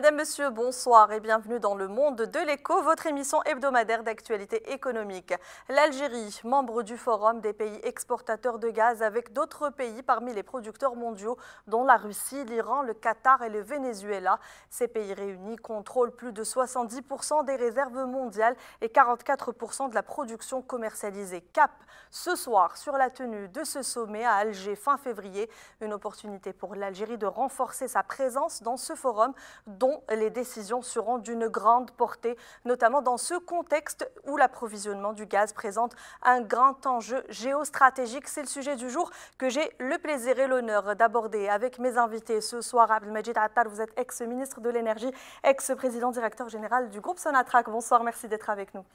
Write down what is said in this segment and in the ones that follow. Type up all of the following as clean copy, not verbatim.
Madame, Monsieur, bonsoir et bienvenue dans le monde de l'écho, votre émission hebdomadaire d'actualité économique. L'Algérie, membre du Forum des pays exportateurs de gaz avec d'autres pays parmi les producteurs mondiaux, dont la Russie, l'Iran, le Qatar et le Venezuela. Ces pays réunis contrôlent plus de 70% des réserves mondiales et 44% de la production commercialisée. Cap ce soir sur la tenue de ce sommet à Alger fin février, une opportunité pour l'Algérie de renforcer sa présence dans ce forum dont les décisions seront d'une grande portée, notamment dans ce contexte où l'approvisionnement du gaz présente un grand enjeu géostratégique. C'est le sujet du jour que j'ai le plaisir et l'honneur d'aborder avec mes invités ce soir. Abdelmajid Attar, vous êtes ex-ministre de l'Énergie, ex-président directeur général du groupe Sonatrach. Bonsoir, merci d'être avec nous.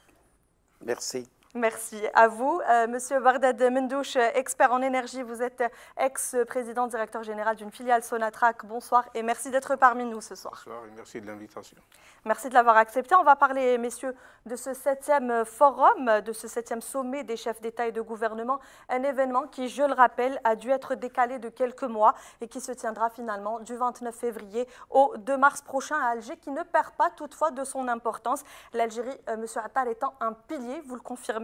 Merci. Merci à vous. Monsieur Bardad Mendouche, expert en énergie, vous êtes ex-président directeur général d'une filiale Sonatrach. Bonsoir et merci d'être parmi nous ce soir. Bonsoir et merci de l'invitation. Merci de l'avoir accepté. On va parler, messieurs, de ce 7e forum, de ce 7e sommet des chefs d'État et de gouvernement, un événement qui, je le rappelle, a dû être décalé de quelques mois et qui se tiendra finalement du 29 février au 2 mars prochain à Alger, qui ne perd pas toutefois de son importance. L'Algérie, monsieur Attal, étant un pilier, vous le confirmez,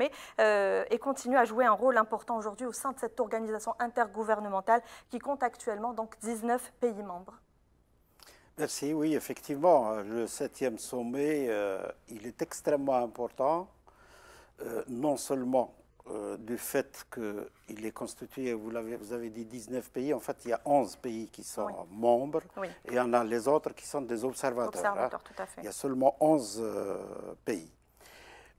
et continue à jouer un rôle important aujourd'hui au sein de cette organisation intergouvernementale qui compte actuellement donc 19 pays membres. Merci, oui, effectivement, le 7e sommet, il est extrêmement important, non seulement du fait qu'il est constitué, vous avez dit 19 pays, en fait il y a 11 pays qui sont membres, et il y en a les autres qui sont des observateurs. Tout à fait. Il y a seulement 11 pays.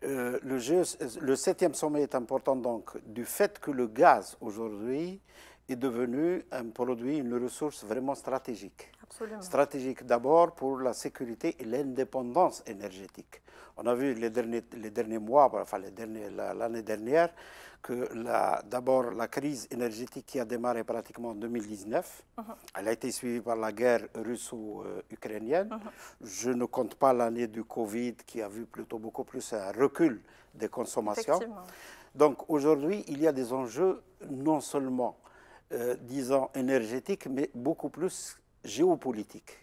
Le 7e sommet est important donc du fait que le gaz aujourd'hui est devenu un produit, une ressource vraiment stratégique. Absolument. Stratégique d'abord pour la sécurité et l'indépendance énergétique. On a vu les derniers mois, enfin l'année dernière, que d'abord la crise énergétique qui a démarré pratiquement en 2019, elle a été suivie par la guerre russo-ukrainienne. Je ne compte pas l'année du Covid qui a vu plutôt beaucoup plus un recul des consommations. Donc aujourd'hui, il y a des enjeux non seulement, disons, énergétiques, mais beaucoup plus géopolitiques.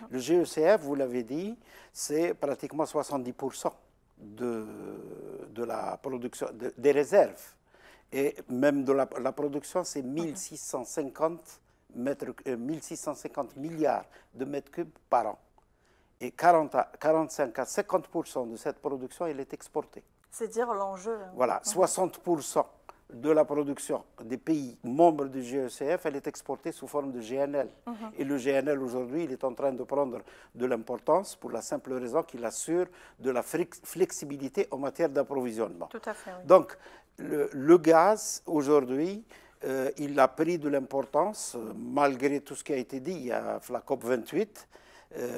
Le GECF, vous l'avez dit, c'est pratiquement 70% de la production, des réserves. Et même de la production, c'est 1650 milliards de mètres cubes par an. Et 45 à 50% de cette production, elle est exportée. C'est dire l'enjeu. Voilà, 60% de la production des pays membres du GECF, elle est exportée sous forme de GNL. Et le GNL, aujourd'hui, il est en train de prendre de l'importance pour la simple raison qu'il assure de la flexibilité en matière d'approvisionnement. Tout à fait, oui. Donc, le gaz, aujourd'hui, il a pris de l'importance, malgré tout ce qui a été dit, il y a la COP28,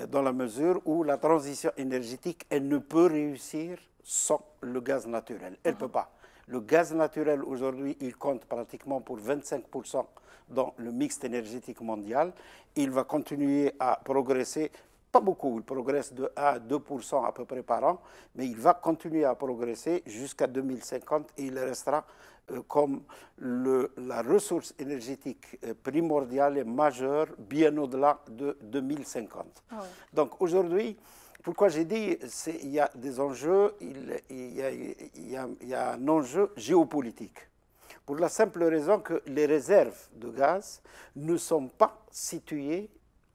dans la mesure où la transition énergétique, elle ne peut réussir sans le gaz naturel. Elle ne peut pas. Le gaz naturel, aujourd'hui, il compte pratiquement pour 25% dans le mix énergétique mondial. Il va continuer à progresser, pas beaucoup, il progresse de 1 à 2% à peu près par an, mais il va continuer à progresser jusqu'à 2050 et il restera comme la ressource énergétique primordiale et majeure bien au-delà de 2050. Donc aujourd'hui, pourquoi j'ai dit il y a des enjeux, il y a un enjeu géopolitique. Pour la simple raison que les réserves de gaz ne sont pas situées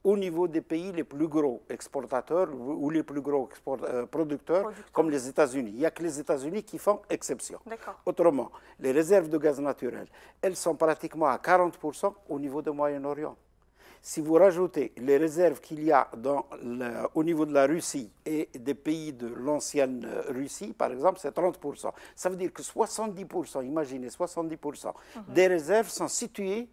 au niveau des pays les plus gros exportateurs ou les plus gros producteurs comme les États-Unis. Il n'y a que les États-Unis qui font exception. Autrement, les réserves de gaz naturel, elles sont pratiquement à 40% au niveau du Moyen-Orient. Si vous rajoutez les réserves qu'il y a au niveau de la Russie et des pays de l'ancienne Russie, par exemple, c'est 30%. Ça veut dire que 70%, imaginez, 70% des réserves sont situées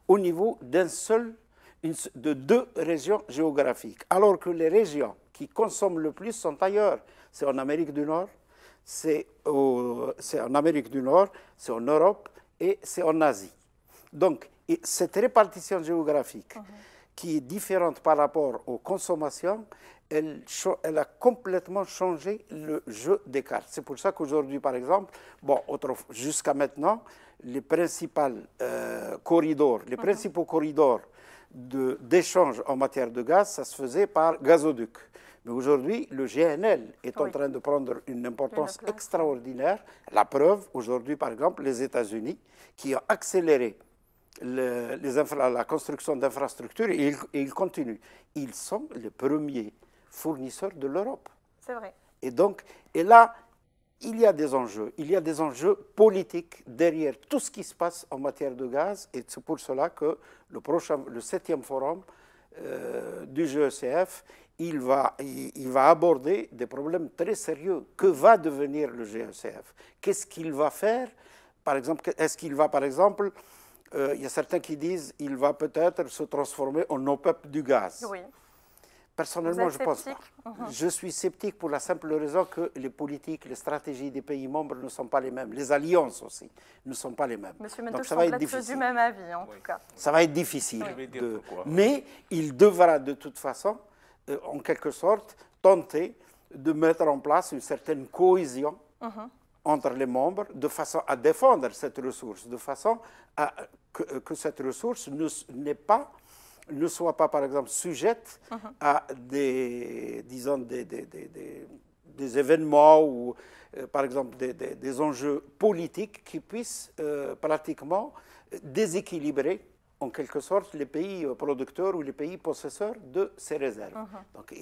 au niveau de 2 régions géographiques. Alors que les régions qui consomment le plus sont ailleurs. C'est en Amérique du Nord, c'est en Europe et c'est en Asie. Donc, et cette répartition géographique qui est différente par rapport aux consommations, elle a complètement changé le jeu des cartes. C'est pour ça qu'aujourd'hui, par exemple, jusqu'à maintenant, les principaux corridors d'échange en matière de gaz, ça se faisait par gazoduc. Mais aujourd'hui, le GNL est en train de prendre une importance extraordinaire. La preuve, aujourd'hui, par exemple, les États-Unis, qui ont accéléré la construction d'infrastructures, et ils continuent. Ils sont les premiers fournisseurs de l'Europe. C'est vrai. Et là, il y a des enjeux. Il y a des enjeux politiques derrière tout ce qui se passe en matière de gaz. Et c'est pour cela que le 7e forum du GECF, il va aborder des problèmes très sérieux. Que va devenir le GECF? Qu'est-ce qu'il va faire? Par exemple, est-ce qu'il va, par exemple, il y a certains qui disent qu'il va peut-être se transformer en OPEP du gaz. Oui. Personnellement, je pense pas. Je suis sceptique pour la simple raison que les politiques, les stratégies des pays membres ne sont pas les mêmes. Les alliances aussi ne sont pas les mêmes. Monsieur Mendoche semble être du même avis, en tout cas. Ça va être difficile. Mais il devra de toute façon, en quelque sorte, tenter de mettre en place une certaine cohésion entre les membres, de façon à défendre cette ressource, de façon à que cette ressource ne soit pas, par exemple, sujette à des événements ou, par exemple, des enjeux politiques qui puissent pratiquement déséquilibrer, en quelque sorte, les pays producteurs ou les pays possesseurs de ces réserves. Donc,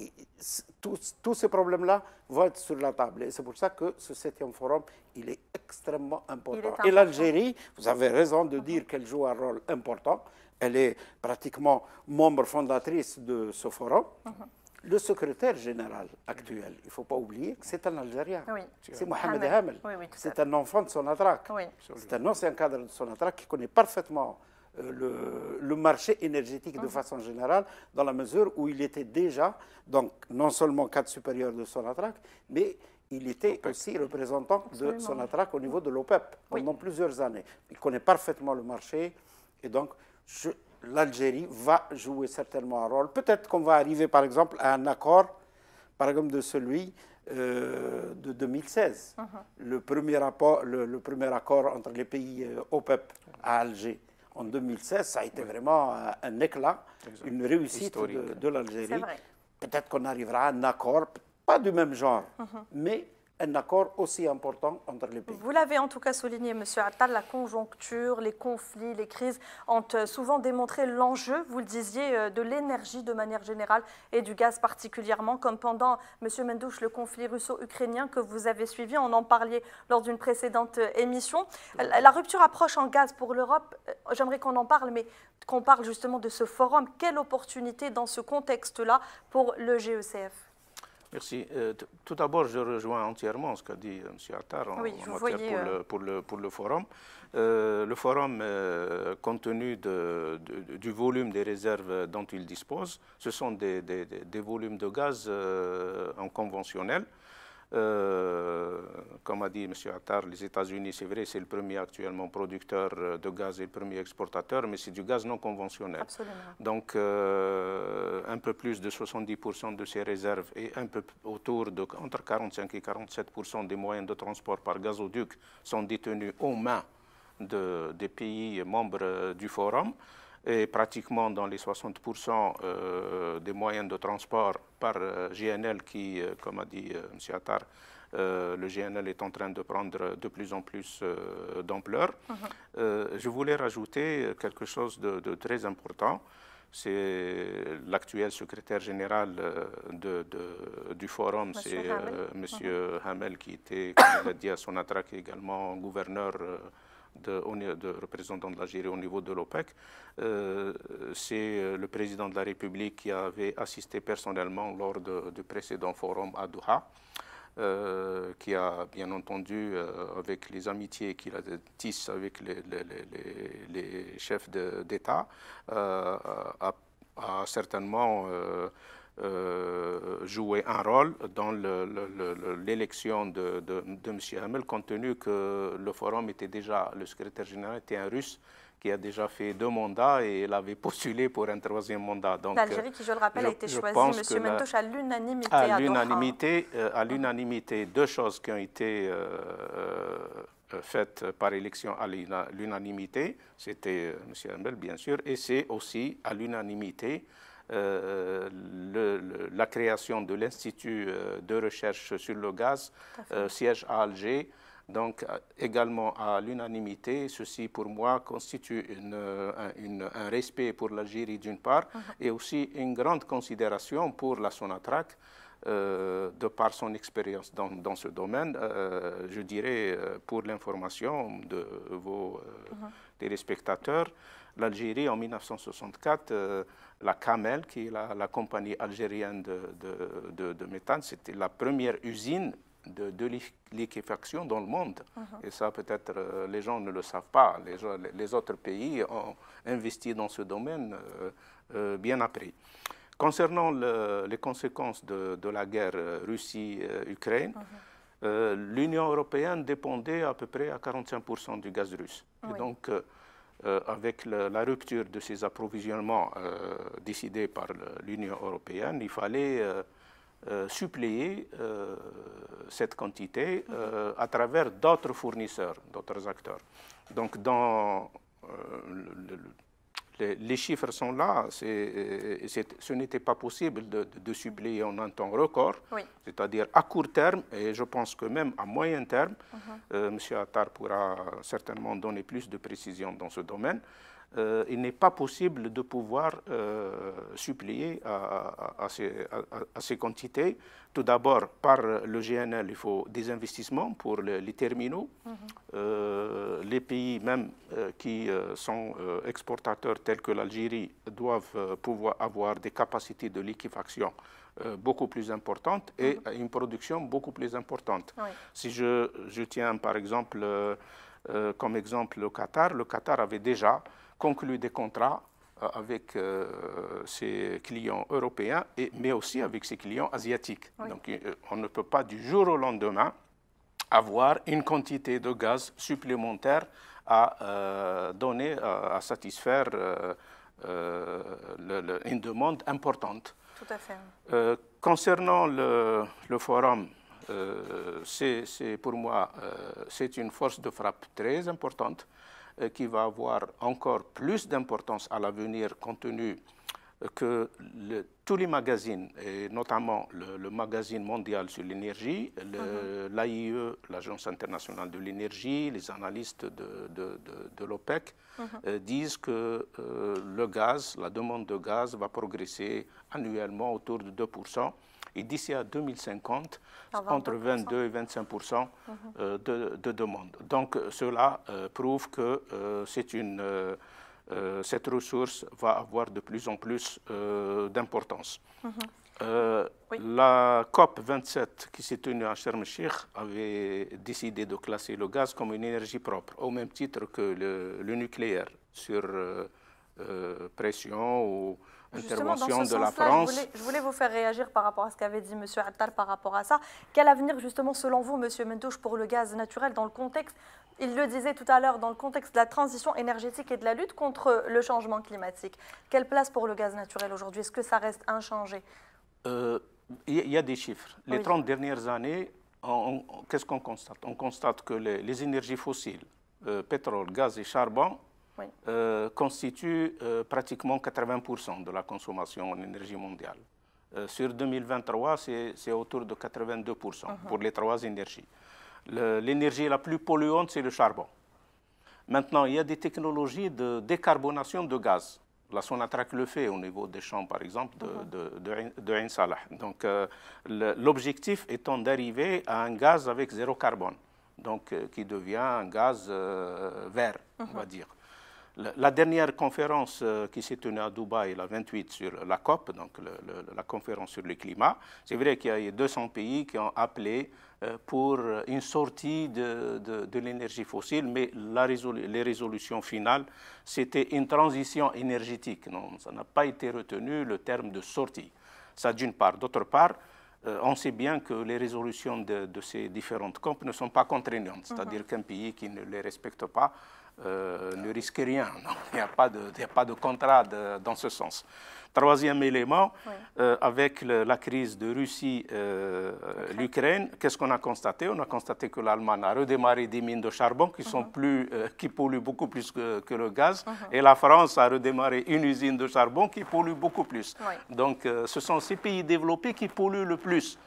tous ces problèmes-là vont être sur la table. Et c'est pour ça que ce 7e forum, il est extrêmement important. Et l'Algérie, vous avez raison de dire qu'elle joue un rôle important. Elle est pratiquement membre fondatrice de ce forum. Le secrétaire général actuel, il ne faut pas oublier que c'est un Algérien. Oui. C'est Mohamed Hamel. C'est un enfant de Sonatrach. C'est un ancien cadre de Sonatrach qui connaît parfaitement le marché énergétique de façon générale, dans la mesure où il était déjà, donc non seulement cadre supérieur de Sonatrach, mais il était aussi représentant de Sonatrach au niveau de l'OPEP pendant plusieurs années. Il connaît parfaitement le marché et donc l'Algérie va jouer certainement un rôle. Peut-être qu'on va arriver, par exemple, à un accord, par exemple, de celui de 2016. Le premier accord entre les pays OPEP à Alger en 2016, ça a été vraiment un éclat, une réussite de l'Algérie. Peut-être qu'on arrivera à un accord, pas du même genre, mais un accord aussi important entre les pays. Vous l'avez en tout cas souligné, M. Attal, la conjoncture, les conflits, les crises ont souvent démontré l'enjeu, vous le disiez, de l'énergie de manière générale et du gaz particulièrement, comme pendant, M. Mendoche, le conflit russo-ukrainien que vous avez suivi. On en parlait lors d'une précédente émission. La rupture approche en gaz pour l'Europe. J'aimerais qu'on en parle, mais qu'on parle justement de ce forum. Quelle opportunité dans ce contexte-là pour le GECF? Merci. Tout d'abord, je rejoins entièrement ce qu'a dit M. Attar pour le forum. Le forum, compte tenu du volume des réserves dont il dispose, ce sont des volumes de gaz en conventionnel. Comme a dit M. Attar, les États-Unis, c'est vrai, c'est le premier actuellement producteur de gaz et le premier exportateur, mais c'est du gaz non conventionnel. Absolument. Donc, un peu plus de 70% de ces réserves et un peu autour de entre 45 et 47% des moyens de transport par gazoduc sont détenus aux mains des pays membres du Forum. Et pratiquement dans les 60% des moyens de transport par GNL qui, comme a dit M. Attar, le GNL est en train de prendre de plus en plus d'ampleur. Je voulais rajouter quelque chose de très important. C'est l'actuel secrétaire général du Forum, c'est M. Hamel, qui était, comme il a dit à Sonatrach, également gouverneur de représentant de l'Algérie au niveau de l'OPEC. C'est le président de la République qui avait assisté personnellement lors du précédent forum à Doha, qui a bien entendu, avec les amitiés qu'il tisse avec les chefs d'État, a certainement jouer un rôle dans l'élection de M. Hamel, compte tenu que le forum était déjà, le secrétaire général était un Russe qui a déjà fait 2 mandats et il avait postulé pour un 3e mandat. L'Algérie, qui, je le rappelle, a été choisie, M. Mendoche, à l'unanimité à Doha. À l'unanimité, 2 choses qui ont été faite par élection à l'unanimité, c'était M. Hamel bien sûr, et c'est aussi à l'unanimité la création de l'Institut de recherche sur le gaz, siège à Alger, donc également à l'unanimité. Ceci pour moi constitue un respect pour l'Algérie d'une part et aussi une grande considération pour la Sonatrach de par son expérience dans ce domaine. Je dirais pour l'information de vos téléspectateurs, l'Algérie en 1964, la Camel, qui est la compagnie algérienne de méthane, c'était la première usine de liquéfaction dans le monde. Et ça, peut-être, les gens ne le savent pas. Les autres pays ont investi dans ce domaine bien après. Concernant les conséquences de la guerre Russie-Ukraine, l'Union européenne dépendait à peu près à 45% du gaz russe. Et donc, avec la rupture de ces approvisionnements décidés par l'Union européenne, il fallait suppléer cette quantité à travers d'autres fournisseurs, d'autres acteurs. Donc, les chiffres sont là. Ce n'était pas possible de suppléer en un temps record, c'est-à-dire à court terme, et je pense que même à moyen terme, M. Attar pourra certainement donner plus de précisions dans ce domaine. Il n'est pas possible de pouvoir suppléer à ces quantités. Tout d'abord, par le GNL, il faut des investissements pour les terminaux. Les pays même qui sont exportateurs tels que l'Algérie doivent pouvoir avoir des capacités de liquéfaction beaucoup plus importantes et une production beaucoup plus importante. Si je tiens par exemple comme exemple le Qatar avait déjà conclu des contrats avec ses clients européens, mais aussi avec ses clients asiatiques. Donc on ne peut pas du jour au lendemain avoir une quantité de gaz supplémentaire à donner, à satisfaire une demande importante. Tout à fait. Concernant le forum, pour moi, c'est une force de frappe très importante qui va avoir encore plus d'importance à l'avenir compte tenu que tous les magazines, et notamment le magazine mondial sur l'énergie, l'AIE, l'Agence internationale de l'énergie, les analystes de l'OPEC, disent que le gaz, la demande de gaz va progresser annuellement autour de 2%. Et d'ici à 2050, entre 22 et 25% de demande. Donc cela prouve que cette ressource va avoir de plus en plus d'importance. La COP 27 qui s'est tenue à Sharm el-Sheikh avait décidé de classer le gaz comme une énergie propre, au même titre que le nucléaire, sur pression ou intervention de la France. Je voulais vous faire réagir par rapport à ce qu'avait dit M. Attar par rapport à ça. Quel avenir, justement, selon vous, M. Mentouche, pour le gaz naturel dans le contexte, il le disait tout à l'heure, dans le contexte de la transition énergétique et de la lutte contre le changement climatique? Quelle place pour le gaz naturel aujourd'hui? Est-ce que ça reste inchangé? Il y a des chiffres. Les 30 dernières années, qu'est-ce qu'on constate? On constate que les énergies fossiles, pétrole, gaz et charbon, constitue pratiquement 80% de la consommation en énergie mondiale. Sur 2023, c'est autour de 82% pour les trois énergies. L'énergie la plus polluante, c'est le charbon. Maintenant, il y a des technologies de décarbonation de gaz. La Sonatrach le fait au niveau des champs, par exemple, de Ain Salah. Donc, l'objectif étant d'arriver à un gaz avec zéro carbone, donc qui devient un gaz vert, on va dire. La dernière conférence qui s'est tenue à Dubaï, la 28, sur la COP, donc la conférence sur le climat, c'est vrai qu'il y a 200 pays qui ont appelé pour une sortie de l'énergie fossile, mais les résolutions finales, c'était une transition énergétique. Non, ça n'a pas été retenu le terme de sortie. Ça d'une part. D'autre part, on sait bien que les résolutions de ces différentes COP ne sont pas contraignantes, c'est-à-dire qu'un pays qui ne les respecte pas ne risque rien. Il n'y a pas de contrat dans ce sens. Troisième élément, avec la crise de Russie, l'Ukraine, qu'est-ce qu'on a constaté? On a constaté que l'Allemagne a redémarré des mines de charbon qui polluent beaucoup plus que le gaz, et la France a redémarré une usine de charbon qui pollue beaucoup plus. Donc, ce sont ces pays développés qui polluent le plus.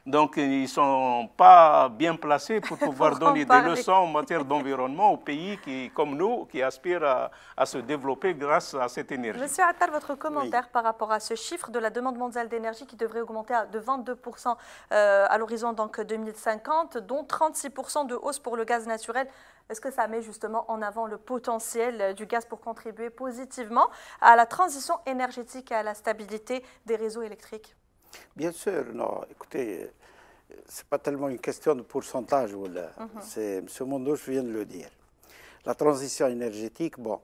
Donc, ils ne sont pas bien placés pour pouvoir donner des leçons en matière d'environnement aux pays comme nous, qui aspirent à se développer grâce à cette énergie. Monsieur Attal, votre commentaire par rapport à ce chiffre de la demande mondiale d'énergie qui devrait augmenter de 22% à l'horizon 2050, dont 36% de hausse pour le gaz naturel. Est-ce que ça met justement en avant le potentiel du gaz pour contribuer positivement à la transition énergétique et à la stabilité des réseaux électriques? Bien sûr, non. Écoutez, ce n'est pas tellement une question de pourcentage. M. Mondouche vient de le dire. La transition énergétique, bon,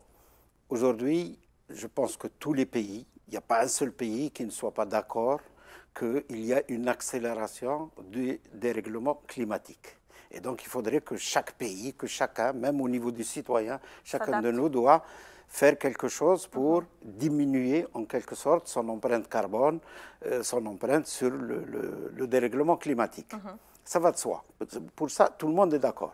aujourd'hui, je pense que tous les pays, il n'y a pas un seul pays qui ne soit pas d'accord qu'il y a une accélération du dérèglement climatique. Et donc, il faudrait que chaque pays, que chacun, même au niveau du citoyen, chacun de nous doit faire quelque chose pour diminuer en quelque sorte son empreinte carbone, son empreinte sur le dérèglement climatique. Ça va de soi. Pour ça, tout le monde est d'accord.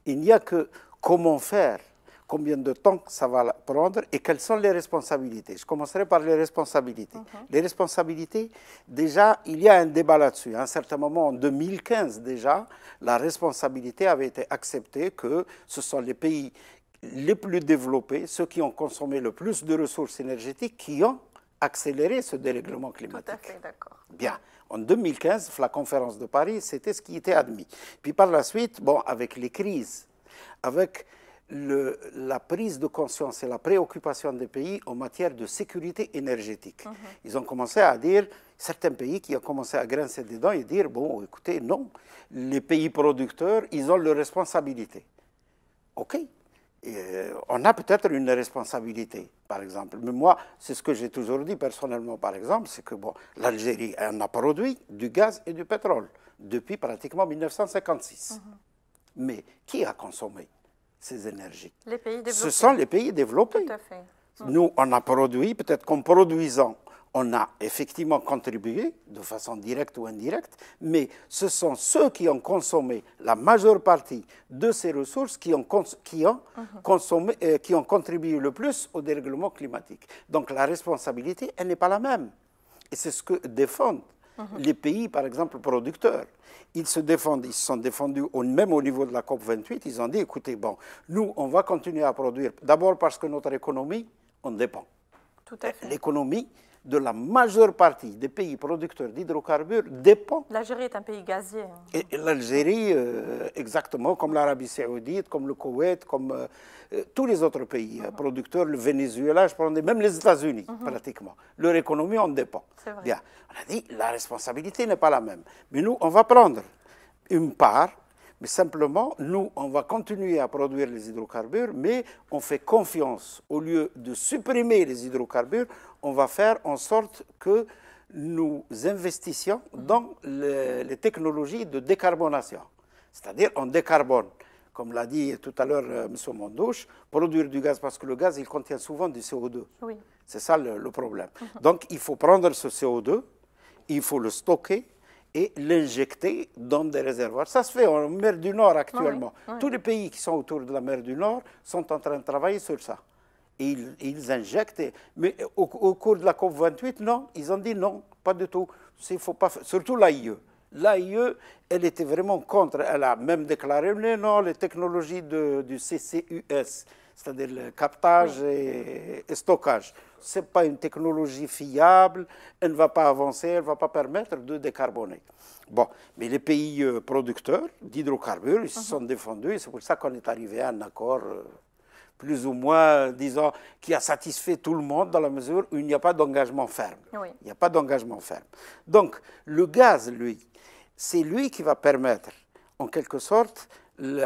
Il n'y a que comment faire, combien de temps ça va prendre et quelles sont les responsabilités. Je commencerai par les responsabilités. Les responsabilités, déjà, il y a un débat là-dessus. À un certain moment, en 2015 déjà, la responsabilité avait été acceptée que ce sont les pays les plus développés, ceux qui ont consommé le plus de ressources énergétiques, qui ont accéléré ce dérèglement climatique. Tout à fait, d'accord. Bien. En 2015, la conférence de Paris, c'était ce qui était admis. Puis par la suite, bon, avec les crises, avec la prise de conscience et la préoccupation des pays en matière de sécurité énergétique, ils ont commencé à dire, certains pays qui ont commencé à grincer des dents et dire, bon, écoutez, non, les pays producteurs, ils ont leurs responsabilités. OK. On a peut-être une responsabilité, par exemple. Mais moi, c'est ce que j'ai toujours dit personnellement, par exemple, c'est que bon, l'Algérie en a produit du gaz et du pétrole depuis pratiquement 1956. Mais qui a consommé ces énergies? Les pays développés. Ce sont les pays développés. Tout à fait. Nous, on a produit, peut-être qu'en produisant, on a effectivement contribué, de façon directe ou indirecte, mais ce sont ceux qui ont consommé la majeure partie de ces ressources qui ont contribué le plus au dérèglement climatique. Donc la responsabilité, elle n'est pas la même. Et c'est ce que défendent les pays, par exemple, producteurs. Ils se défendent, ils se sont défendus, même au niveau de la COP28, ils ont dit, écoutez, bon, nous, on va continuer à produire, d'abord parce que notre économie, on dépend. Tout à fait. L'économie de la majeure partie des pays producteurs d'hydrocarbures dépend. L'Algérie est un pays gazier. Et l'Algérie, exactement, comme l'Arabie Saoudite, comme le Koweït, comme tous les autres pays producteurs, le Venezuela, je prends même les États-Unis, pratiquement. Leur économie en dépend. C'est vrai. Bien, on a dit, la responsabilité n'est pas la même. Mais nous, on va prendre une part, mais simplement, nous, on va continuer à produire les hydrocarbures, mais on fait confiance. Au lieu de supprimer les hydrocarbures, on va faire en sorte que nous investissions dans les technologies de décarbonation. C'est-à-dire, on décarbone. Comme l'a dit tout à l'heure M. Mondouche, produire du gaz, parce que le gaz, il contient souvent du CO2. Oui. C'est ça le problème. Donc, il faut prendre ce CO2, il faut le stocker, et l'injecter dans des réservoirs. Ça se fait en mer du Nord actuellement. Tous les pays qui sont autour de la mer du Nord sont en train de travailler sur ça. Et ils injectent. Mais au cours de la COP28, non, ils ont dit non, pas du tout. Il faut pas, surtout l'AIE. L'AIE, elle était vraiment contre. Elle a même déclaré non, les technologies du CCUS, c'est-à-dire le captage et stockage. Ce n'est pas une technologie fiable, elle ne va pas avancer, elle ne va pas permettre de décarboner. Bon, mais les pays producteurs d'hydrocarbures, ils se sont défendus, et c'est pour ça qu'on est arrivé à un accord plus ou moins, disons, qui a satisfait tout le monde dans la mesure où il n'y a pas d'engagement ferme. Oui. Il n'y a pas d'engagement ferme. Donc, le gaz, lui, c'est lui qui va permettre, en quelque sorte,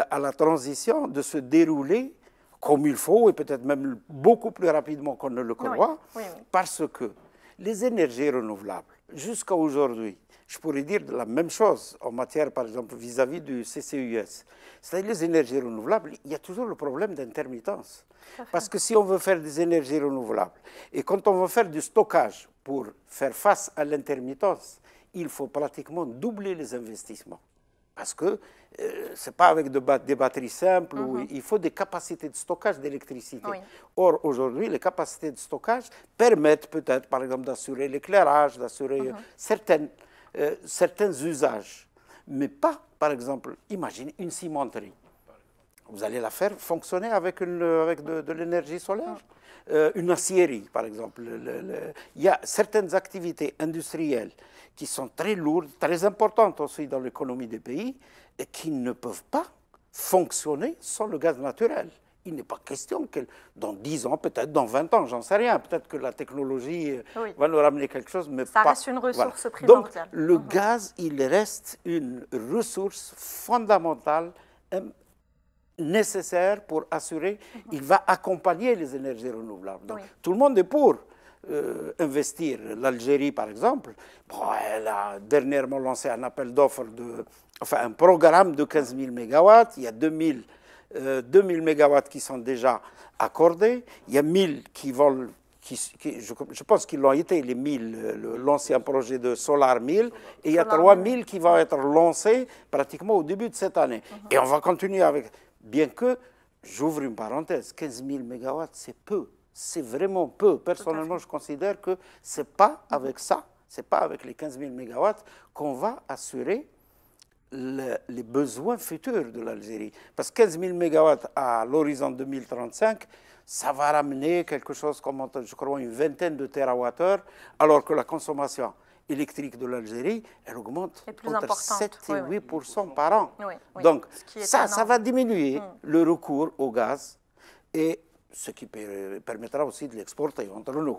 à la transition de se dérouler comme il faut, et peut-être même beaucoup plus rapidement qu'on ne le croit, parce que les énergies renouvelables, jusqu'à aujourd'hui, je pourrais dire la même chose en matière, par exemple, vis-à-vis du CCUS. C'est-à-dire les énergies renouvelables, il y a toujours le problème d'intermittence. Parce que si on veut faire des énergies renouvelables, et quand on veut faire du stockage pour faire face à l'intermittence, il faut pratiquement doubler les investissements. Parce que ce n'est pas avec des batteries simples, où il faut des capacités de stockage d'électricité. Oui. Or, aujourd'hui, les capacités de stockage permettent peut-être, par exemple, d'assurer l'éclairage, d'assurer certains usages. Mais pas, par exemple, imaginez une cimenterie. Vous allez la faire fonctionner avec de l'énergie solaire. Une aciérie, par exemple. Il y a certaines activités industrielles qui sont très lourdes, très importantes aussi dans l'économie des pays, et qui ne peuvent pas fonctionner sans le gaz naturel. Il n'est pas question que dans 10 ans, peut-être dans 20 ans, j'en sais rien, peut-être que la technologie va nous ramener quelque chose, mais ça reste une ressource primordiale. Donc, le gaz, il reste une ressource fondamentale, nécessaire pour assurer, il va accompagner les énergies renouvelables. Donc, tout le monde est pour investir. L'Algérie, par exemple, elle a dernièrement lancé un appel d'offres, un programme de 15 000 mégawatts. Il y a 2000 mégawatts qui sont déjà accordés. Il y a 1000 qui vont, je pense qu'ils l'ont été, les 1000, l'ancien projet de Solar 1000, et il y a 3000 qui vont être lancés pratiquement au début de cette année. Et on va continuer avec... Bien que, j'ouvre une parenthèse, 15 000 mégawatts, c'est peu. C'est vraiment peu. Personnellement, je considère que ce n'est pas avec ça, ce n'est pas avec les 15 000 mégawatts qu'on va assurer les besoins futurs de l'Algérie. Parce que 15 000 mégawatts à l'horizon 2035, ça va ramener quelque chose comme, je crois, une vingtaine de térawattheures, alors que la consommation électrique de l'Algérie, elle augmente entre 7 et 8% par an. Donc, ça va diminuer le recours au gaz, et ce qui permettra aussi de l'exporter entre nous.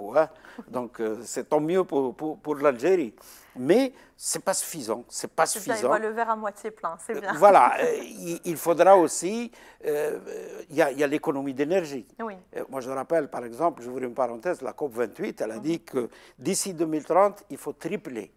Donc, c'est tant mieux pour l'Algérie. Mais ce n'est pas suffisant. C'est pas suffisant. Il voit le verre à moitié plein, c'est bien. Voilà. Il faudra aussi... Il y a l'économie d'énergie. Moi, je rappelle, par exemple, j'ouvre une parenthèse, la COP28, elle a dit que d'ici 2030, il faut tripler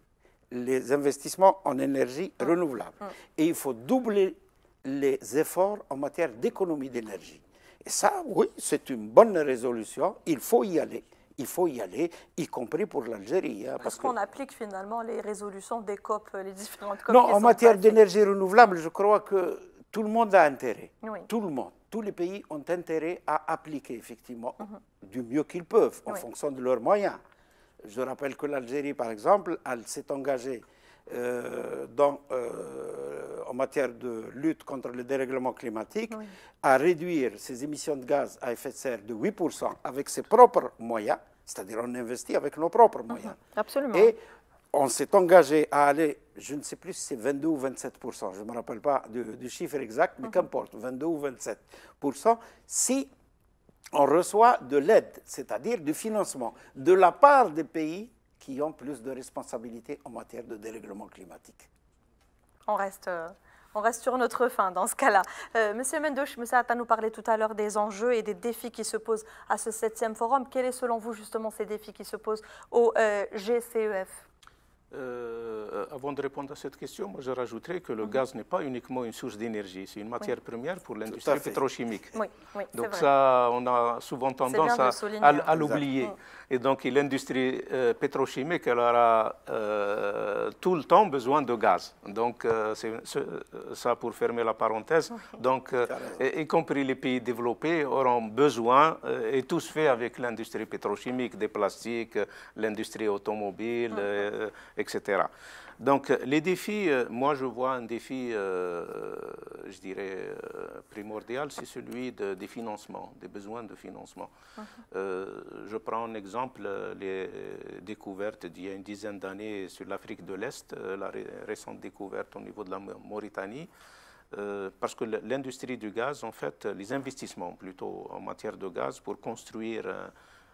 les investissements en énergie renouvelable. Et il faut doubler les efforts en matière d'économie d'énergie. Et ça, oui, c'est une bonne résolution. Il faut y aller. Il faut y aller, y compris pour l'Algérie. Parce qu'on applique finalement les résolutions des COP, les différentes COP. Non, en matière d'énergie renouvelable, je crois que tout le monde a intérêt. Tout le monde. Tous les pays ont intérêt à appliquer effectivement du mieux qu'ils peuvent en fonction de leurs moyens. Je rappelle que l'Algérie, par exemple, elle s'est engagée en matière de lutte contre le dérèglement climatique, à réduire ses émissions de gaz à effet de serre de 8% avec ses propres moyens, c'est-à-dire on investit avec nos propres moyens. Absolument. Et on s'est engagé à aller, je ne sais plus si c'est 22 ou 27%, je ne me rappelle pas du chiffre exact, mais qu'importe, 22 ou 27%, si on reçoit de l'aide, c'est-à-dire du financement, de la part des pays qui ont plus de responsabilités en matière de dérèglement climatique. On reste sur notre fin dans ce cas-là. Monsieur Mendouch, Monsieur Atta nous parlait tout à l'heure des enjeux et des défis qui se posent à ce 7e forum. Quels sont selon vous justement ces défis qui se posent au GCEF? Avant de répondre à cette question, moi je rajouterais que le gaz n'est pas uniquement une source d'énergie, c'est une matière première pour l'industrie pétrochimique. Donc ça, on a souvent tendance à l'oublier. Et donc l'industrie pétrochimique, elle aura tout le temps besoin de gaz. Donc c'est ça pour fermer la parenthèse. Donc y compris les pays développés auront besoin, et tout se fait avec l'industrie pétrochimique, des plastiques, l'industrie automobile, etc. Donc les défis, moi je vois un défi, je dirais, primordial, c'est celui des financements, des besoins de financement. Je prends en exemple les découvertes d'il y a une dizaine d'années sur l'Afrique de l'Est, la récente découverte au niveau de la Mauritanie, parce que l'industrie du gaz, en fait, les investissements plutôt en matière de gaz pour construire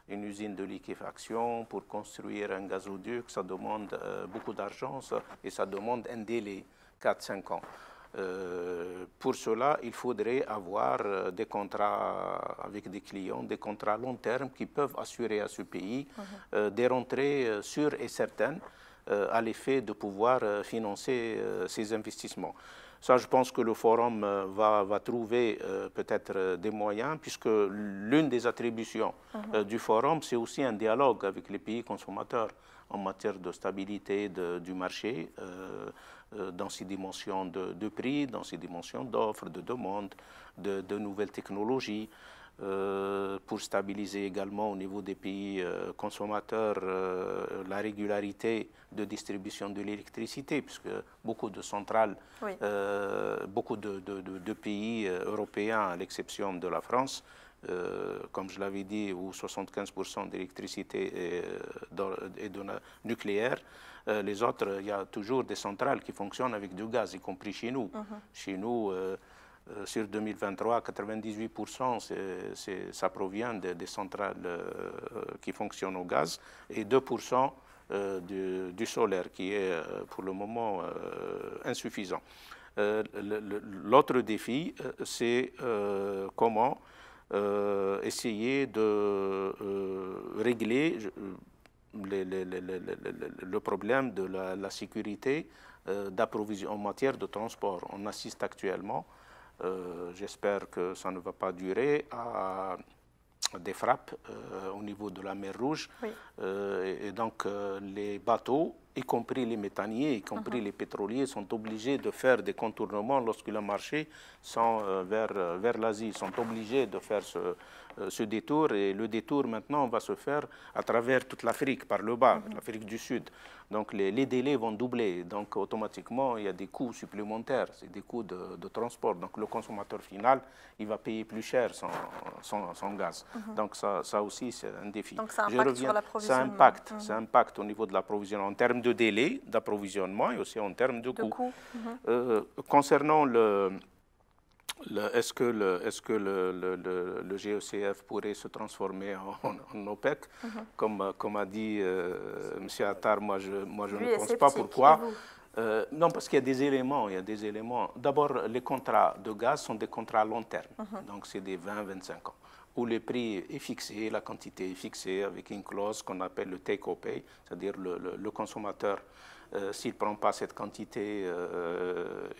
une usine de liquéfaction, pour construire un gazoduc, ça demande beaucoup d'argent et ça demande un délai, 4-5 ans. Pour cela, il faudrait avoir des contrats avec des clients, des contrats long terme qui peuvent assurer à ce pays des rentrées sûres et certaines à l'effet de pouvoir financer ces investissements. Ça, je pense que le forum va trouver peut-être des moyens, puisque l'une des attributions du forum, c'est aussi un dialogue avec les pays consommateurs en matière de stabilité du marché, dans ses dimensions de prix, dans ses dimensions d'offres, de demande, de nouvelles technologies, pour stabiliser également au niveau des pays consommateurs la régularité de distribution de l'électricité, puisque beaucoup de centrales, oui. Beaucoup de pays européens, à l'exception de la France, comme je l'avais dit, où 75% d'électricité est de nucléaire, les autres, il y a toujours des centrales qui fonctionnent avec du gaz, y compris chez nous. Chez nous, sur 2023, 98%, ça provient des centrales qui fonctionnent au gaz et 2% du solaire, qui est pour le moment insuffisant. L'autre défi, c'est comment essayer de régler le problème de la sécurité d'approvisionnement en matière de transport. On assiste actuellement, j'espère que ça ne va pas durer, à des frappes au niveau de la mer Rouge. Oui. Et donc les bateaux, y compris les méthaniers, y compris les pétroliers, sont obligés de faire des contournements lorsque le marché vers l'Asie. Ils sont obligés de faire ce détour, et le détour maintenant va se faire à travers toute l'Afrique, par le bas, l'Afrique du Sud. Donc les délais vont doubler, donc automatiquement il y a des coûts supplémentaires, c'est des coûts de transport. Donc le consommateur final, il va payer plus cher son gaz. Donc ça aussi c'est un défi. Donc ça impacte sur l'approvisionnement. Ça impacte au niveau de l'approvisionnement en termes de délai d'approvisionnement et aussi en termes de coûts. Concernant est-ce que le GECF pourrait se transformer en OPEC, comme a dit M. Attar, moi je ne pense pas. Pourquoi? Non, parce qu'il y a des éléments. D'abord, les contrats de gaz sont des contrats à long terme, donc c'est des 20-25 ans, où le prix est fixé, la quantité est fixée avec une clause qu'on appelle le take-or-pay, c'est-à-dire le consommateur, s'il ne prend pas cette quantité,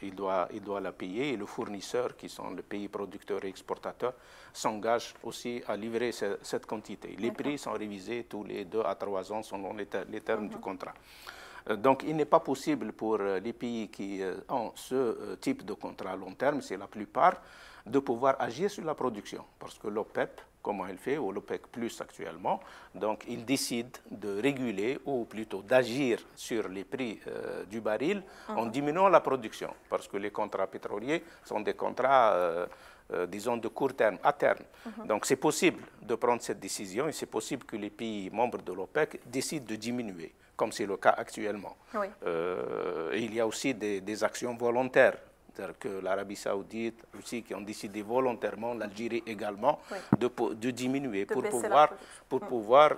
il doit la payer, et le fournisseur, qui sont les pays producteurs et exportateurs, s'engage aussi à livrer cette quantité. Les prix sont révisés tous les 2 à 3 ans selon les termes du contrat. Donc il n'est pas possible pour les pays qui ont ce type de contrat à long terme, c'est la plupart, de pouvoir agir sur la production, parce que l'OPEP, comment elle fait, ou l'OPEC plus actuellement, donc il décide de réguler, ou plutôt d'agir sur les prix du baril en diminuant la production, parce que les contrats pétroliers sont des contrats, disons, de court terme, à terme. Donc c'est possible de prendre cette décision, et c'est possible que les pays membres de l'OPEC décident de diminuer, comme c'est le cas actuellement. Oui. Il y a aussi des actions volontaires, c'est-à-dire que l'Arabie Saoudite, Russie, qui ont décidé volontairement, l'Algérie également, de diminuer pour pouvoir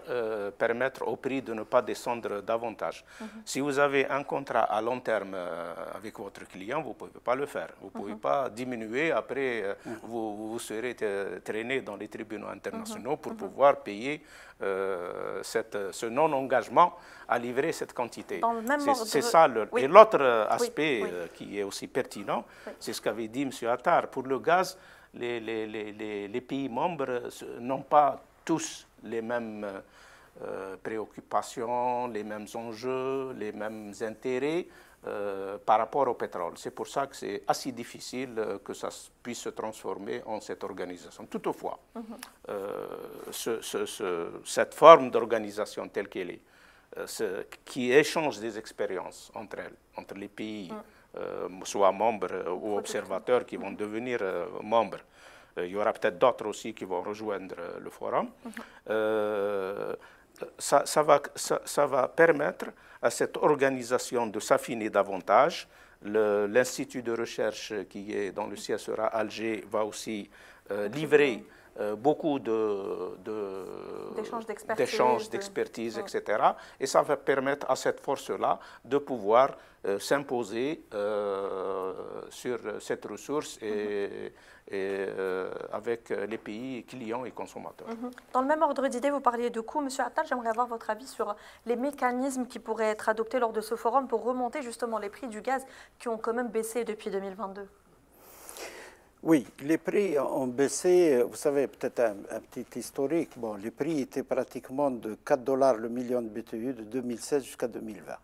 permettre au prix de ne pas descendre davantage. Si vous avez un contrat à long terme avec votre client, vous ne pouvez pas le faire. Vous ne pouvez pas diminuer, après vous serez traîné dans les tribunaux internationaux pour pouvoir payer ce non-engagement à livrer cette quantité. C'est ça. Et l'autre aspect qui est aussi pertinent, c'est ce qu'avait dit M. Attar. Pour le gaz, les pays membres n'ont pas tous les mêmes préoccupations, les mêmes enjeux, les mêmes intérêts par rapport au pétrole. C'est pour ça que c'est assez difficile que ça puisse se transformer en cette organisation. Toutefois, cette forme d'organisation telle qu'elle est, qui échange des expériences entre elles, entre les pays, soit membres ou observateurs qui vont devenir membres. Il y aura peut-être d'autres aussi qui vont rejoindre le forum. Ça va permettre à cette organisation de s'affiner davantage. L'Institut de recherche qui est dans le CSERA Alger va aussi livrer beaucoup d'échanges d'expertise, etc. Et ça va permettre à cette force-là de pouvoir s'imposer sur cette ressource et avec les pays clients et consommateurs. Dans le même ordre d'idée, vous parliez de coûts. Monsieur Attal, j'aimerais avoir votre avis sur les mécanismes qui pourraient être adoptés lors de ce forum pour remonter justement les prix du gaz qui ont quand même baissé depuis 2022. Oui, les prix ont baissé. Vous savez, peut-être un petit historique. Bon, les prix étaient pratiquement de 4 $ le million de BTU de 2016 jusqu'à 2020.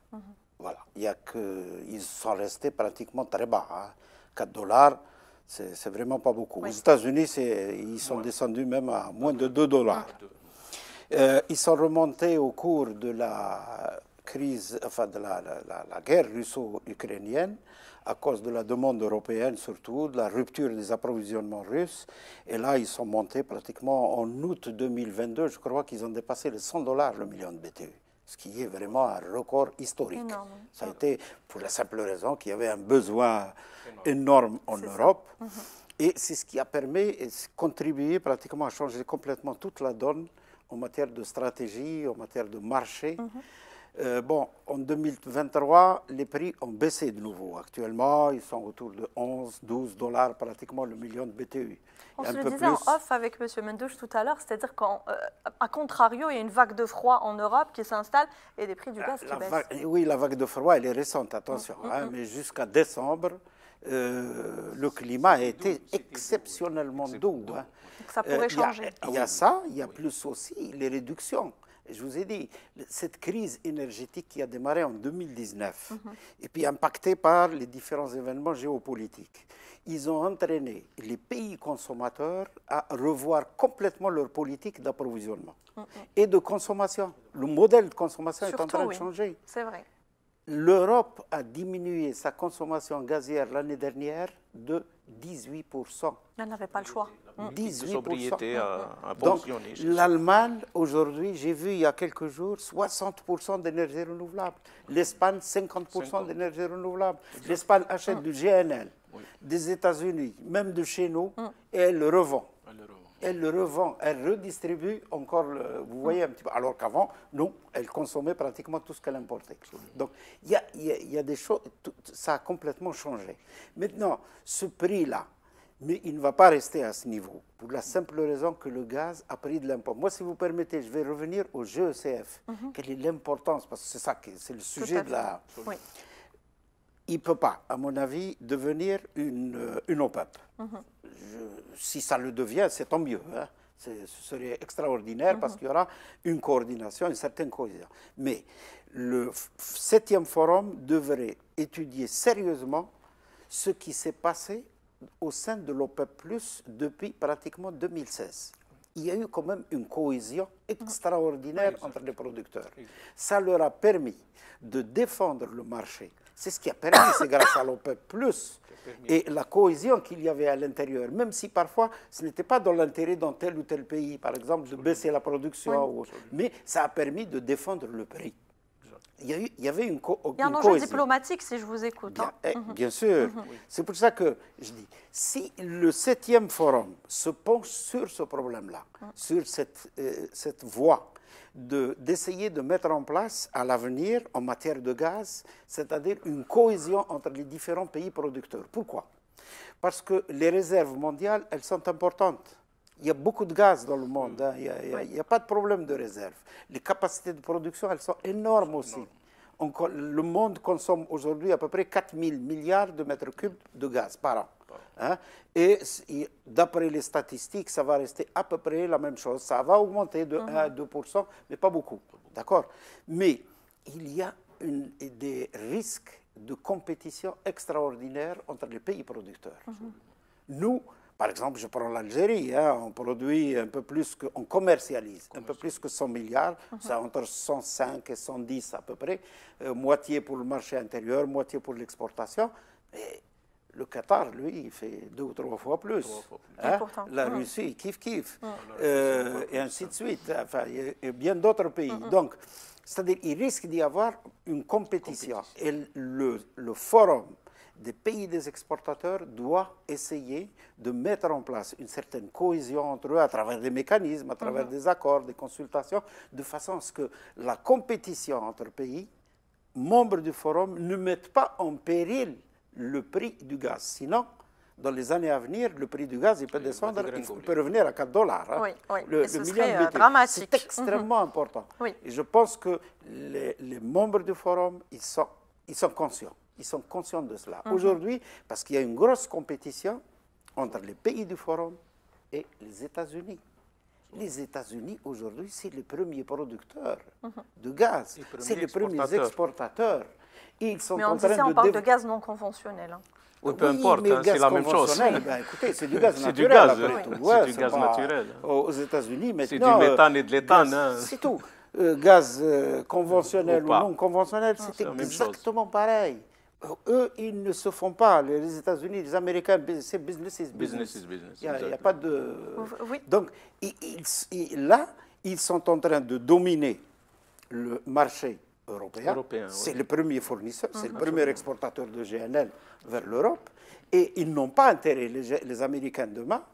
Voilà. Ils sont restés pratiquement très bas. Hein. 4 $, c'est vraiment pas beaucoup. Oui. Aux États-Unis, ils sont descendus même à moins de 2 $. Ils sont remontés au cours de la crise, enfin de la guerre russo-ukrainienne, à cause de la demande européenne surtout, de la rupture des approvisionnements russes. Et là, ils sont montés pratiquement en août 2022, je crois qu'ils ont dépassé les 100 $ le million de BTU, ce qui est vraiment un record historique. Énorme. Ça a été pour la simple raison qu'il y avait un besoin énorme en Europe. Et c'est ce qui a permis et contribué pratiquement à changer complètement toute la donne en matière de stratégie, en matière de marché. Bon, en 2023, les prix ont baissé de nouveau. Actuellement, ils sont autour de 11, 12 $ pratiquement le million de BTU. On se le disait en off avec M. Mendouche tout à l'heure, c'est-à-dire qu'à contrario, il y a une vague de froid en Europe qui s'installe et des prix du gaz qui baissent. Oui, la vague de froid, elle est récente, attention. Mais jusqu'à décembre, le climat a été exceptionnellement doux. Donc ça pourrait changer. Il y a ça, il y a plus aussi les réductions. Je vous ai dit, cette crise énergétique qui a démarré en 2019 et puis impactée par les différents événements géopolitiques, ils ont entraîné les pays consommateurs à revoir complètement leur politique d'approvisionnement et de consommation. Le modèle de consommation est en train de changer. C'est vrai. L'Europe a diminué sa consommation gazière l'année dernière de 18%. Elle n'avait pas le choix. 18%. Donc, l'Allemagne, aujourd'hui, j'ai vu il y a quelques jours, 60% d'énergie renouvelable. L'Espagne, 50% d'énergie renouvelable. L'Espagne achète du GNL, des États-Unis, même de chez nous, et elle le revend. Elle le revend, elle redistribue encore, vous voyez un petit peu. Alors qu'avant, non, elle consommait pratiquement tout ce qu'elle importait. Donc, il y a des choses, ça a complètement changé. Maintenant, ce prix-là, mais il ne va pas rester à ce niveau, pour la simple raison que le gaz a pris de l'importance. Moi, si vous permettez, je vais revenir au GECF. Quelle est l'importance? Parce que c'est ça, c'est le sujet de la... Oui. Il ne peut pas, à mon avis, devenir une OPEP. Si ça le devient, c'est tant mieux. Hein. Ce serait extraordinaire parce qu'il y aura une coordination, une certaine cohésion. Mais le 7e forum devrait étudier sérieusement ce qui s'est passé au sein de l'OPEP+, depuis pratiquement 2016. Il y a eu quand même une cohésion extraordinaire entre les producteurs. Ça leur a permis de défendre le marché. C'est ce qui a permis, c'est grâce à l'OPEP+, et la cohésion qu'il y avait à l'intérieur, même si parfois ce n'était pas dans l'intérêt dans tel ou tel pays, par exemple, de baisser la production, mais ça a permis de défendre le prix. Il y avait une cohésion. Il y a un enjeu diplomatique, si je vous écoute. Bien sûr. C'est pour ça que je dis, si le 7e forum se penche sur ce problème-là, sur cette voie, d'essayer de mettre en place à l'avenir en matière de gaz, c'est-à-dire une cohésion entre les différents pays producteurs. Pourquoi? Parce que les réserves mondiales, elles sont importantes. Il y a beaucoup de gaz dans le monde, hein. Il n'y a pas de problème de réserve. Les capacités de production, elles sont énormes aussi. Le monde consomme aujourd'hui à peu près 4 000 milliards de mètres cubes de gaz par an. Hein? Et d'après les statistiques, ça va rester à peu près la même chose. Ça va augmenter de 1 à 2%, mais pas beaucoup. D'accord? Mais il y a des risques de compétition extraordinaires entre les pays producteurs. Nous, par exemple, je prends l'Algérie, hein, on produit un peu plus on commercialise un peu plus que 100 milliards, c'est entre 105 et 110 à peu près, moitié pour le marché intérieur, moitié pour l'exportation. Le Qatar, lui, il fait 2 ou 3 fois plus. Hein? La Russie, kiff, et ainsi de suite. Enfin, il y a bien d'autres pays. Donc, c'est-à-dire qu'il risque d'y avoir une compétition. Et le forum des pays des exportateurs doivent essayer de mettre en place une certaine cohésion entre eux à travers des mécanismes, à travers des accords, des consultations, de façon à ce que la compétition entre pays membres du forum ne mette pas en péril le prix du gaz. Sinon, dans les années à venir, le prix du gaz il peut descendre, il peut revenir à 4 $. Hein. Oui, oui. Le ce million serait de BTU. dramatique. C'est extrêmement important. Oui. Et je pense que les membres du forum, ils sont conscients. Ils sont conscients de cela. Aujourd'hui, parce qu'il y a une grosse compétition entre les pays du forum et les États-Unis. Les États-Unis, aujourd'hui, c'est les premiers producteurs de gaz. C'est les premiers exportateurs. Et ils sont mais on en train on parle de gaz non conventionnel. Hein. Oui, peu importe, hein, c'est la même chose. Ben, écoutez, c'est du gaz C'est naturel. du gaz, après tout. c'est du gaz naturel. Aux États-Unis, maintenant. C'est du méthane et de l'éthane. Hein. C'est tout. Gaz conventionnel ou pas. non conventionnel, c'est exactement pareil. Eux, ils ne se font pas. Les États-Unis, les Américains, c'est business is business. Business is business. Il n'y a pas de... Oui. Donc, là, ils sont en train de dominer le marché européen. C'est le premier fournisseur, c'est le premier exportateur de GNL vers l'Europe. Et ils n'ont pas intérêt, les Américains demain,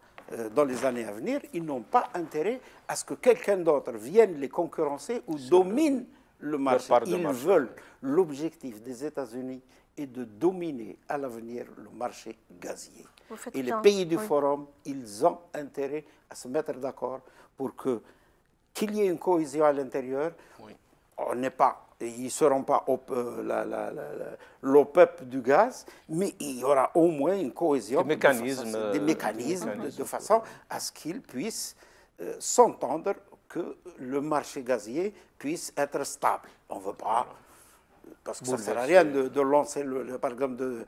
dans les années à venir, ils n'ont pas intérêt à ce que quelqu'un d'autre vienne les concurrencer ou domine le marché. Ils veulent, l'objectif des États-Unis est de dominer à l'avenir le marché gazier. Et les pays du forum, ils ont intérêt à se mettre d'accord pour qu'il y ait une cohésion à l'intérieur. On n'est pas, ils ne seront pas l'OPEP du gaz, mais il y aura au moins une cohésion, des mécanismes de façon à ce qu'ils puissent s'entendre que le marché gazier puisse être stable. On ne veut pas, parce que ça ne sert à rien de lancer, par exemple, de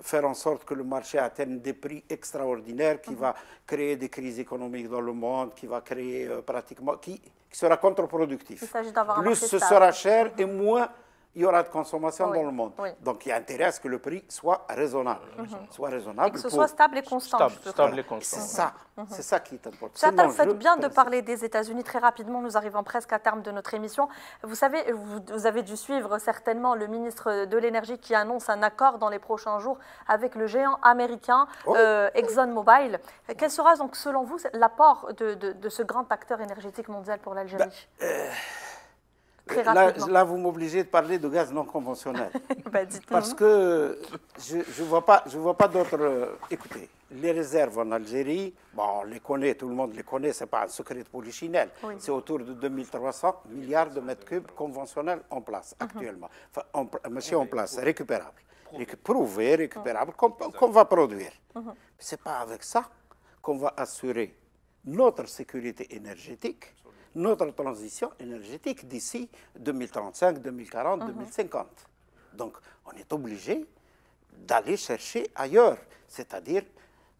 faire en sorte que le marché atteigne des prix extraordinaires qui va créer des crises économiques dans le monde, qui va créer pratiquement, qui sera contre-productif. Plus ce sera cher et moins il y aura de consommation dans le monde. Donc il y a intérêt à ce que le prix soit raisonnable. Et que ce soit stable et constant. C'est ça qui est important. Chantal, faites bien de parler des États-Unis très rapidement. Nous arrivons presque à terme de notre émission. Vous savez, vous avez dû suivre certainement le ministre de l'Énergie qui annonce un accord dans les prochains jours avec le géant américain ExxonMobil. Quel sera donc, selon vous, l'apport de ce grand acteur énergétique mondial pour l'Algérie? Là, vous m'obligez de parler de gaz non conventionnel. Parce que je ne vois pas d'autres... Écoutez, les réserves en Algérie, bon, on les connaît, tout le monde les connaît, ce n'est pas un secret de polichinelle. C'est autour de 2300 milliards de mètres cubes conventionnels en place actuellement. Enfin, en place, récupérables. Prouvés, récupérables, qu'on va produire. Ce n'est pas avec ça qu'on va assurer notre sécurité énergétique, notre transition énergétique d'ici 2035, 2040, 2050. Donc, on est obligé d'aller chercher ailleurs, c'est-à-dire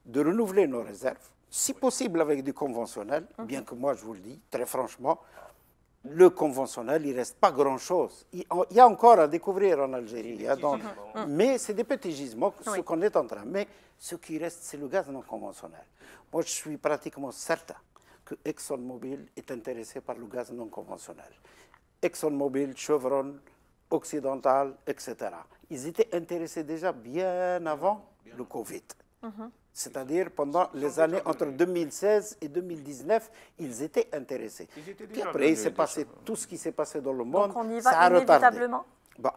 de renouveler nos réserves, si possible avec du conventionnel, bien que moi, je vous le dis, très franchement, le conventionnel, il ne reste pas grand-chose. Il y a encore à découvrir en Algérie, mais c'est des petits gisements, ce qu'on est en train. Mais ce qui reste, c'est le gaz non conventionnel. Moi, je suis pratiquement certain que ExxonMobil est intéressé par le gaz non conventionnel. ExxonMobil, Chevron, Occidental, etc. Ils étaient intéressés déjà bien avant le Covid. C'est-à-dire pendant les années entre 2016 et 2019, ils étaient intéressés. Puis après, il s'est passé tout ce qui s'est passé dans le monde. Donc on y va inévitablement. Bon,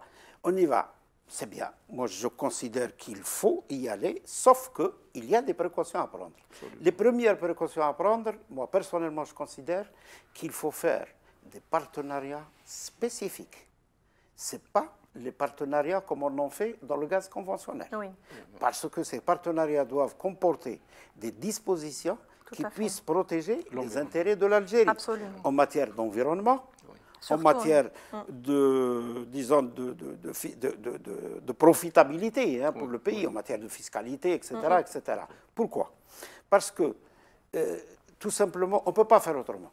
on y va. C'est bien. Moi, je considère qu'il faut y aller, sauf qu'il y a des précautions à prendre. Les premières précautions à prendre, moi, personnellement, je considère qu'il faut faire des partenariats spécifiques. Ce n'est pas les partenariats comme on en fait dans le gaz conventionnel. Parce que ces partenariats doivent comporter des dispositions qui puissent protéger les intérêts de l'Algérie en matière d'environnement, en matière de profitabilité pour le pays, en matière de fiscalité, etc. etc. Pourquoi? Parce que, tout simplement, on ne peut pas faire autrement.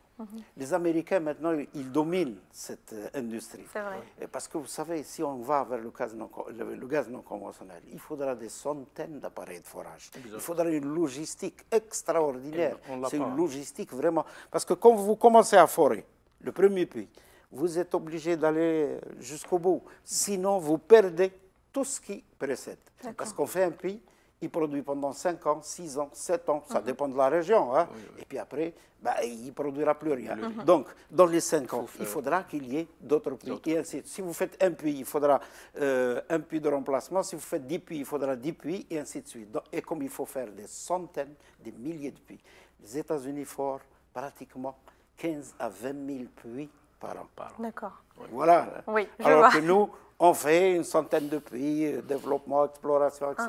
Les Américains, maintenant, ils dominent cette industrie. C'est vrai. Parce que, vous savez, si on va vers le gaz non conventionnel, il faudra des centaines d'appareils de forage. Il faudra une logistique extraordinaire. C'est une logistique vraiment... Parce que quand vous commencez à forer le premier puits, vous êtes obligé d'aller jusqu'au bout. Sinon, vous perdez tout ce qui précède. Parce qu'on fait un puits, il produit pendant 5 ans, 6 ans, 7 ans, ça dépend de la région. Hein. Et puis après, il ne produira plus rien. Donc, dans les 5 ans, il faudra qu'il y ait d'autres puits. Et ainsi, si vous faites un puits, il faudra un puits de remplacement. Si vous faites 10 puits, il faudra 10 puits, et ainsi de suite. Donc, et comme il faut faire des centaines, des milliers de puits, les États-Unis font pratiquement 15 à 20 000 puits par an. D'accord. Voilà. Oui, alors que nous, on fait une centaine de puits, développement, exploration, etc.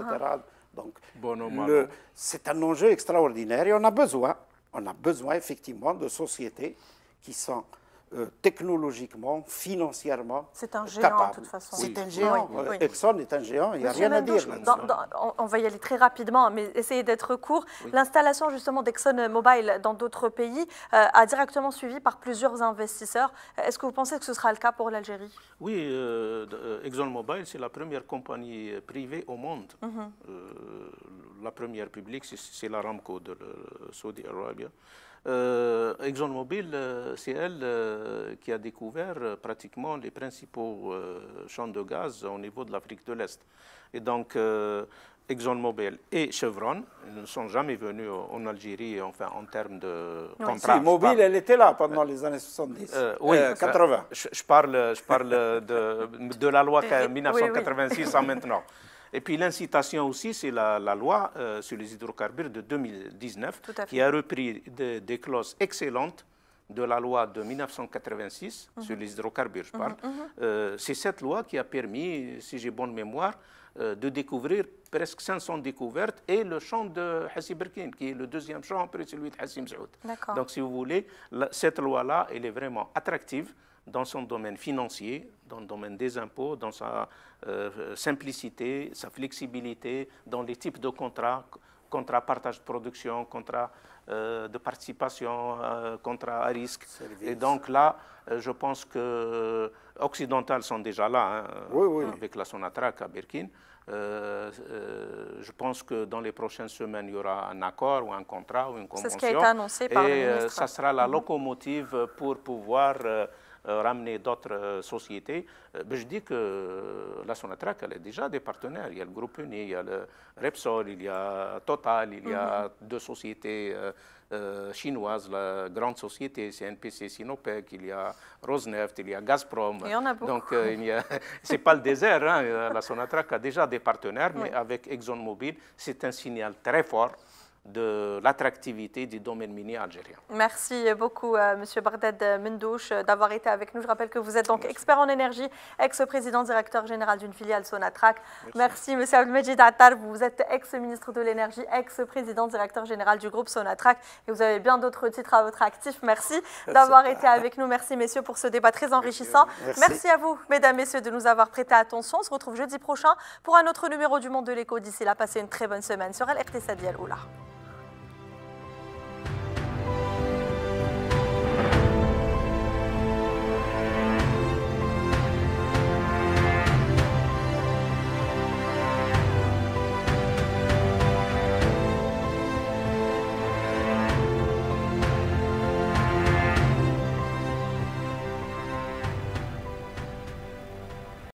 Donc, c'est un enjeu extraordinaire et on a besoin effectivement de sociétés qui sont technologiquement, financièrement c'est un géant, capables. De toute façon. C'est un géant. Exxon est un géant, il n'y a rien à dire là-dessus. On va y aller très rapidement, mais essayez d'être court. L'installation justement d'ExxonMobil dans d'autres pays a directement suivi par plusieurs investisseurs. Est-ce que vous pensez que ce sera le cas pour l'Algérie? Oui, ExxonMobil, c'est la première compagnie privée au monde. La première publique, c'est l'Aramco de Saudi Arabia. ExxonMobil, c'est elle qui a découvert pratiquement les principaux champs de gaz au niveau de l'Afrique de l'Est. Et donc, ExxonMobil et Chevron ne sont jamais venus en Algérie, enfin, en termes de contrat. Si, Mobil, elle était là pendant les années 70, 80. Je parle de la loi 1986 à maintenant. Et puis l'incitation aussi, c'est la loi sur les hydrocarbures de 2019 qui a repris des clauses excellentes de la loi de 1986 sur les hydrocarbures, je parle. C'est cette loi qui a permis, si j'ai bonne mémoire, de découvrir presque 500 découvertes et le champ de Hassi Berkine, qui est le deuxième champ après celui de Hassim Saoud. Donc si vous voulez, cette loi-là, elle est vraiment attractive dans son domaine financier, dans le domaine des impôts, dans sa simplicité, sa flexibilité, dans les types de contrats, contrats partage de production, contrats de participation, contrats à risque. Et donc là, je pense que Occidentales sont déjà là, avec la Sonatrach à Berkine. Je pense que dans les prochaines semaines, il y aura un accord ou un contrat ou une convention. C'est ce qui a été annoncé par le ministre. Et ça sera la locomotive pour pouvoir ramener d'autres sociétés. Je dis que la Sonatrach, elle a déjà des partenaires. Il y a le groupe Uni, il y a le Repsol, il y a Total, il y a deux sociétés chinoises, la grande société, CNPC, Sinopec, il y a Rosneft, il y a Gazprom. Il y en a beaucoup. Donc, ce n'est pas le désert. Hein. La Sonatrach a déjà des partenaires, mais avec ExxonMobil, c'est un signal très fort de l'attractivité du domaine minier algérien. Merci beaucoup, M. Barded Mendouche, d'avoir été avec nous. Je rappelle que vous êtes donc expert en énergie, ex-président directeur général d'une filiale Sonatrach. Merci, M. Abdelmejid Attar. Vous êtes ex-ministre de l'énergie, ex-président directeur général du groupe Sonatrach. Et vous avez bien d'autres titres à votre actif. Merci d'avoir été avec nous. Merci, messieurs, pour ce débat très enrichissant. Merci à vous, mesdames, messieurs, de nous avoir prêté attention. On se retrouve jeudi prochain pour un autre numéro du Monde de l'écho. D'ici là, passez une très bonne semaine sur LRT Sadi Al Oula.